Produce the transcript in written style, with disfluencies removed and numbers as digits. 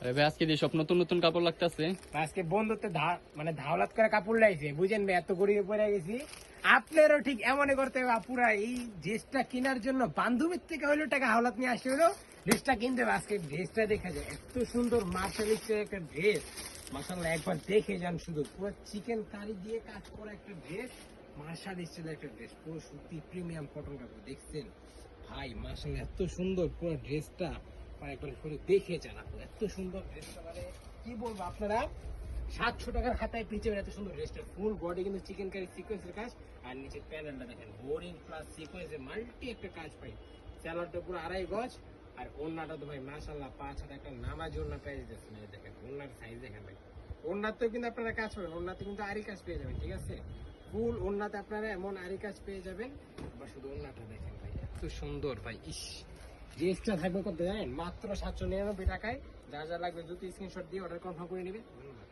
আরে ভাই আজকে দিয়ে সব নতুন নতুন কাপড় লাগতেছে। আজকে বন্ধুত্বে মানে ধাওলাত করে কাপড় লাইছে, বুঝেন ভাই, এত গরিবে পড়ে গেছি। আপনারও ঠিক এমনই করতে হবে আপুরা, এই ড্রেসটা কেনার জন্য বান্ধবীর থেকে হইলো টাকা হাওলাত নিয়ে আসতে হলো, ড্রেসটা কিনতে হবে। আজকে ড্রেসটা দেখা যায় এত সুন্দর মার্শালিস্টের একটা ড্রেস, মাশাআল্লাহ একবার দেখে যান, শুধু পুরো চিকেন কারি দিয়ে কাজ করা একটা ড্রেস, মার্শালিস্টের একটা ড্রেস, পুরো সুতি প্রিমিয়াম কটন কাপড়। দেখছেন ভাই মাশাআল্লাহ এত সুন্দর পুরো ড্রেসটা, মানে একবার করে দেখে যান আপু, এত সুন্দর ড্রেসটা, মানে কি বলবো আপনারা 700 টাকার খাতায় পেয়ে যাবেন এত সুন্দর ড্রেসটা। ফুল বডি কিন্তু চিকেন কারি সিকোয়েন্সের কাজ, আর নিচে প্যানেলটা দেখেন বোরিং প্লাস সিকোয়েন্সের মাল্টি একটা কাজ পাই। স্যালাডটা পুরো 2.5 গজ, আর ওড়নাটা তো ভাই মাশাআল্লাহ 5 হাত একটা নামাজ ওড়না পেয়ে যাচ্ছেন। এই দেখেন ওড়নার সাইজ দেখেন ভাই, ওড়নাতেও কিন্তু আপনারা কাজ পাবেন, ওড়নাতে কিন্তু আরি কাজ পেয়ে যাবেন, ঠিক আছে। ফুল ওড়নাতে আপনারা এমন আরি কাজ পেয়ে যাবেন। বা শুধু ওড়নাটা দেখেন ভাই এত সুন্দর ভাই, ইস ড্রেসটা থাকবে কত জানেন, মাত্র 799 টাকায়। যা যা লাগবে দ্রুত স্ক্রিনশট দিয়ে অর্ডার কনফার্ম করে নেবেন। ধন্যবাদ।